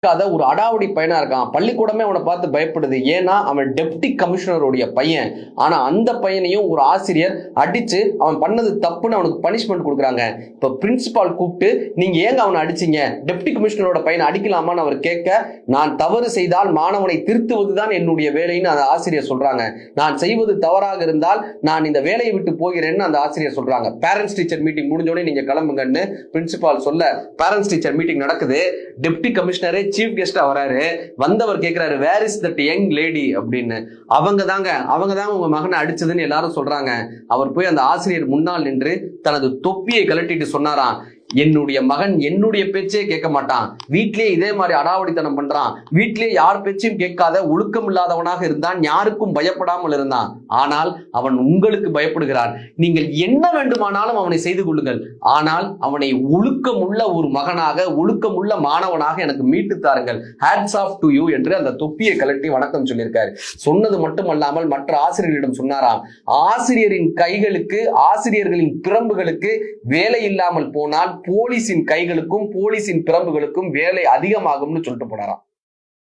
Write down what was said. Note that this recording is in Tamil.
ஒரு அடாவடி பையனா இருக்கான். பள்ளிக்கூடமே அவனை பார்த்து பயப்படுது. ஏன்னா அவன் டெப்டி கமிஷனருடைய பையன். ஆனா அந்த பையனையும் ஒரு ஆசிரியர் அடிச்சு அவன் பண்ணது தப்புன்னு அவனுக்கு பனிஷ்மெண்ட் கொடுக்குறாங்க. இப்ப பிரின்சிபால் கூப்பிட்டு நீங்க ஏங்க அவனை அடிச்சீங்க, டெப்டி கமிஷனரோட பையனை அடிக்கலாமான்னு அவர் கேட்க, நான் தவறு செய்தால் மாணவனை திருத்துவதுதான் என்னுடைய வேலைன்னு அந்த ஆசிரியர் சொல்றாங்க. நான் செய்வது தவறாக இருந்தால் நான் இந்த வேலையை விட்டு போகிறேன்னு அந்த ஆசிரியர் சொல்றாங்க. பேரண்ட்ஸ் டீச்சர் மீட்டிங் முடிஞ்சோடனே நீங்க கிளம்புங்கன்னு பிரின்சிபால் சொல்ல பேரண்ட்ஸ் டீச்சர் மீட்டிங் நடக்குது. டெப்டி கமிஷனரே சீஃப் கெஸ்டா வராரு. வந்தவர் கேட்கிறாரு, where is that young lady அப்படின்னு. அவங்க தாங்க உங்க மகனை அடிச்சதுன்னு எல்லாரும் சொல்றாங்க. அவர் போய் அந்த ஆசிரியர் முன்னால் நின்று தனது தொப்பியை கழட்டிட்டு சொன்னாராம், என்னுடைய மகன் என்னுடைய பேச்சே கேட்க மாட்டான், வீட்லயே இதே மாதிரி அடாவடித்தனம் பண்றான், வீட்லயே யார் பேச்சையும் கேட்காத ஒழுக்கம் இல்லாதவனாக இருந்தான், யாருக்கும் பயப்படாமல் இருந்தான், ஆனால் அவன் உங்களுக்கு பயப்படுகிறான். நீங்கள் என்ன வேண்டுமானாலும் அவனை செய்து கொள்ளுங்கள், ஆனால் அவனை ஒழுக்கமுள்ள ஒரு மகனாக, ஒழுக்கமுள்ள மாணவனாக எனக்கு மீட்டு தாருங்கள், ஹேட்ஸ் ஆஃப் டு யூ என்று அந்த தொப்பியை கலட்டி வணக்கம் சொல்லியிருக்காரு. சொன்னது மட்டுமல்லாமல் மற்ற ஆசிரியர்களிடம் சொன்னாராம், ஆசிரியரின் கைகளுக்கு, ஆசிரியர்களின் பிரம்புகளுக்கு வேலை இல்லாமல் போனால் போலீசின் கைகளுக்கும் போலீசின் பிரம்புகளுக்கும் வேலை அதிகமாகும்னு சொல்லிட்டு போனாராம்.